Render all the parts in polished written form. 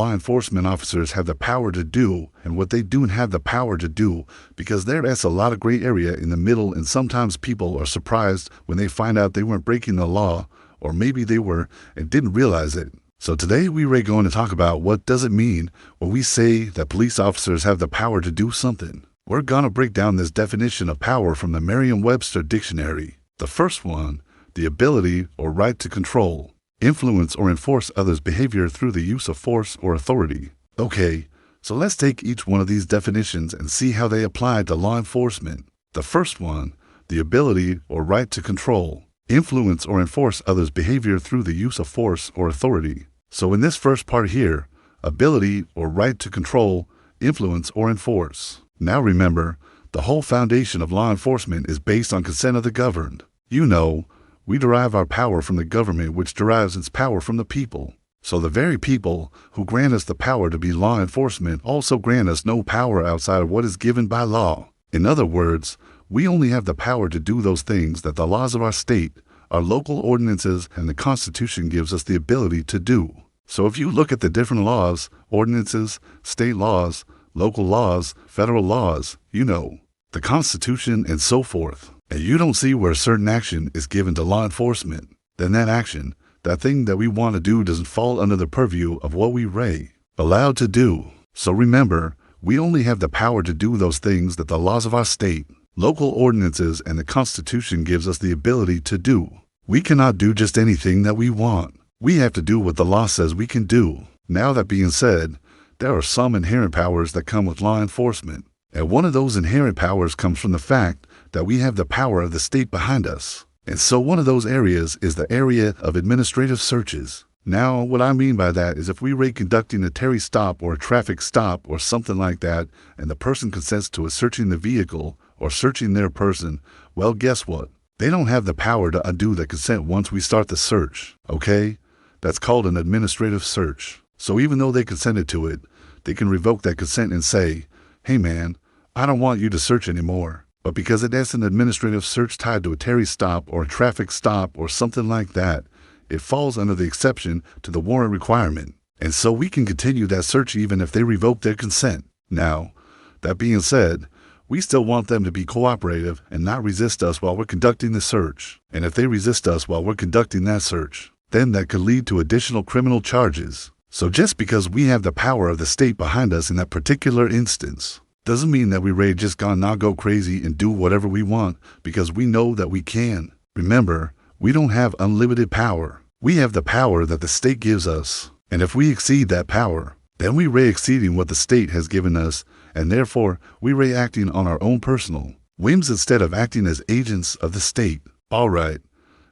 law enforcement officers have the power to do and what they do and have the power to do, because there's a lot of gray area in the middle, and sometimes people are surprised when they find out they weren't breaking the law, or maybe they were and didn't realize it. So today we're going to talk about what does it mean when we say that police officers have the power to do something. We're going to break down this definition of power from the Merriam-Webster dictionary. The first one, the ability or right to control, influence or enforce others' behavior through the use of force or authority. Okay, so let's take each one of these definitions and see how they apply to law enforcement. The first one, the ability or right to control, influence or enforce others' behavior through the use of force or authority. So in this first part here, ability or right to control, influence or enforce. Now remember, the whole foundation of law enforcement is based on consent of the governed. You know, we derive our power from the government, which derives its power from the people. So the very people who grant us the power to be law enforcement also grant us no power outside of what is given by law. In other words, we only have the power to do those things that the laws of our state, our local ordinances, and the Constitution gives us the ability to do. So if you look at the different laws, ordinances, state laws, local laws, federal laws, you know, the Constitution and so forth, and you don't see where a certain action is given to law enforcement, then that action, that thing that we want to do, doesn't fall under the purview of what we're allowed to do. So remember, we only have the power to do those things that the laws of our state, local ordinances, and the Constitution gives us the ability to do. We cannot do just anything that we want. We have to do what the law says we can do. Now that being said, there are some inherent powers that come with law enforcement. And one of those inherent powers comes from the fact that we have the power of the state behind us. And so one of those areas is the area of administrative searches. Now, what I mean by that is if we were conducting a Terry stop or a traffic stop or something like that, and the person consents to us searching the vehicle or searching their person, well, guess what? They don't have the power to undo the consent once we start the search, okay? That's called an administrative search. So even though they consented to it, they can revoke that consent and say, hey man, I don't want you to search anymore. But because that's an administrative search tied to a Terry stop or a traffic stop or something like that, it falls under the exception to the warrant requirement. And so we can continue that search even if they revoke their consent. Now, that being said, we still want them to be cooperative and not resist us while we're conducting the search. And if they resist us while we're conducting that search, then that could lead to additional criminal charges. So just because we have the power of the state behind us in that particular instance, doesn't mean that we're just gonna go crazy and do whatever we want, because we know that we can. Remember, we don't have unlimited power. We have the power that the state gives us. And if we exceed that power, then we're exceeding what the state has given us, and therefore we're acting on our own personal whims instead of acting as agents of the state. All right,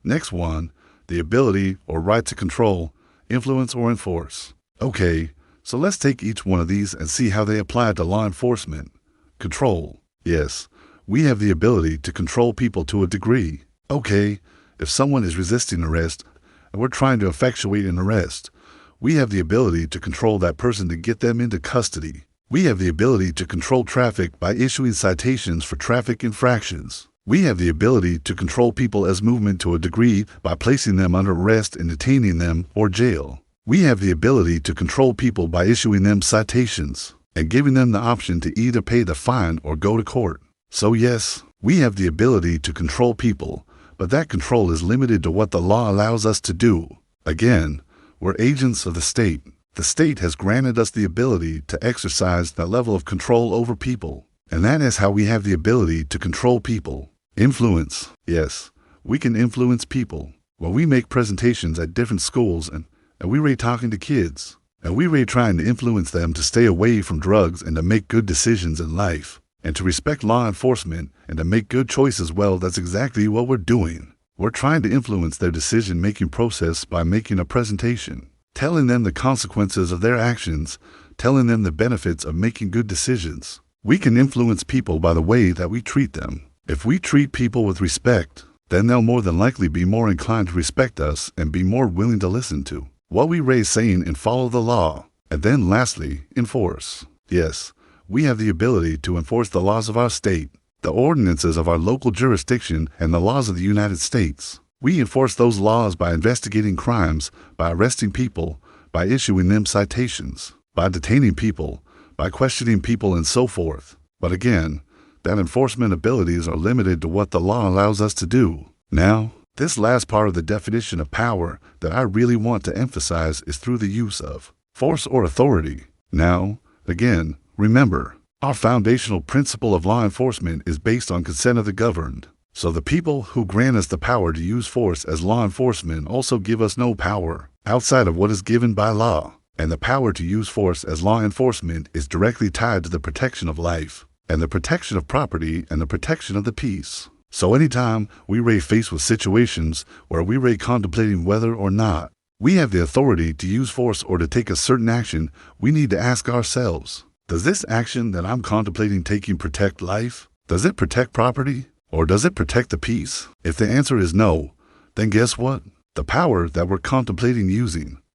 next one, the ability or right to control, influence or enforce. Okay, so let's take each one of these and see how they apply to law enforcement. Control. Yes, we have the ability to control people to a degree. Okay, if someone is resisting arrest and we're trying to effectuate an arrest, we have the ability to control that person to get them into custody. We have the ability to control traffic by issuing citations for traffic infractions. We have the ability to control people as movement to a degree by placing them under arrest and detaining them or jail. We have the ability to control people by issuing them citations and giving them the option to either pay the fine or go to court. So yes, we have the ability to control people, but that control is limited to what the law allows us to do. Again, we're agents of the state. The state has granted us the ability to exercise that level of control over people, and that is how we have the ability to control people. Influence. Yes, we can influence people. When we make presentations at different schools and we're talking to kids, and we're trying to influence them to stay away from drugs and to make good decisions in life, and to respect law enforcement and to make good choices, well, that's exactly what we're doing. We're trying to influence their decision-making process by making a presentation, telling them the consequences of their actions, telling them the benefits of making good decisions. We can influence people by the way that we treat them. If we treat people with respect, then they'll more than likely be more inclined to respect us and be more willing to listen to what we raise saying and follow the law. And then lastly, enforce. Yes, we have the ability to enforce the laws of our state, the ordinances of our local jurisdiction, and the laws of the United States. We enforce those laws by investigating crimes, by arresting people, by issuing them citations. by detaining people, by questioning people, and so forth. But again, that enforcement abilities are limited to what the law allows us to do. Now, this last part of the definition of power that I really want to emphasize is through the use of force or authority. Now, again, remember, our foundational principle of law enforcement is based on consent of the governed. So the people who grant us the power to use force as law enforcement also give us no power outside of what is given by law. And the power to use force as law enforcement is directly tied to the protection of life, and the protection of property, and the protection of the peace. So anytime we are faced with situations where we are contemplating whether or not we have the authority to use force or to take a certain action, we need to ask ourselves, does this action that I'm contemplating taking protect life? Does it protect property? Or does it protect the peace? If the answer is no, then guess what? The power that we're contemplating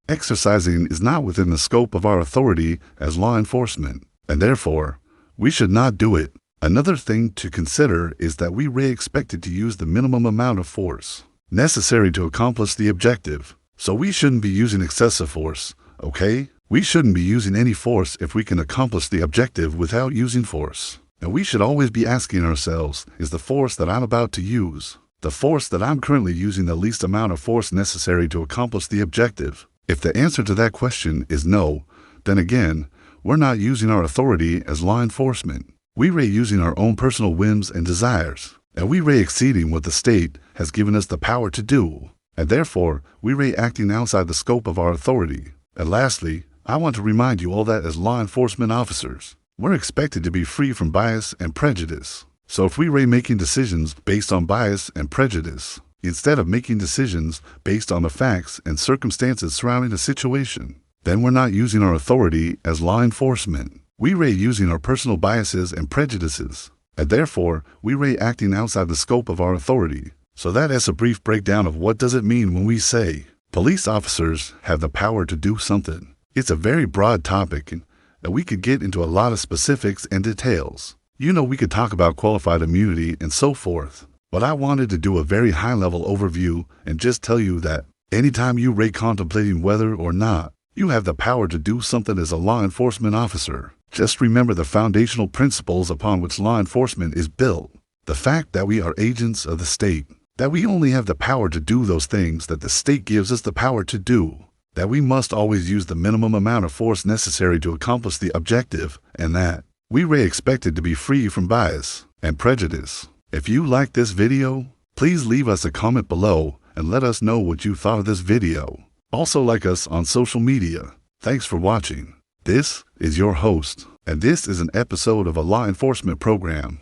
exercising is not within the scope of our authority as law enforcement, and therefore, we should not do it. Another thing to consider is that we are expected to use the minimum amount of force necessary to accomplish the objective. So we shouldn't be using excessive force, okay? We shouldn't be using any force if we can accomplish the objective without using force. And we should always be asking ourselves, is the force that I'm about to use, the force that I'm currently using, the least amount of force necessary to accomplish the objective? If the answer to that question is no, then again, we're not using our authority as law enforcement. We are using our own personal whims and desires, and we are exceeding what the state has given us the power to do, and therefore we are acting outside the scope of our authority. And lastly, I want to remind you all that as law enforcement officers, we're expected to be free from bias and prejudice. So if we are making decisions based on bias and prejudice, instead of making decisions based on the facts and circumstances surrounding a situation, then we're not using our authority as law enforcement. We are using our personal biases and prejudices, and therefore we are acting outside the scope of our authority. So that is a brief breakdown of what does it mean when we say police officers have the power to do something. It's a very broad topic, and we could get into a lot of specifics and details. We could talk about qualified immunity and so forth, but I wanted to do a very high-level overview and just tell you that anytime you are contemplating whether or not you have the power to do something as a law enforcement officer, just remember the foundational principles upon which law enforcement is built. The fact that we are agents of the state, that we only have the power to do those things that the state gives us the power to do, that we must always use the minimum amount of force necessary to accomplish the objective, and that we are expected to be free from bias and prejudice. If you like this video, please leave us a comment below and let us know what you thought of this video. Also like us on social media. Thanks for watching. This is your host, and this is an episode of a law enforcement program.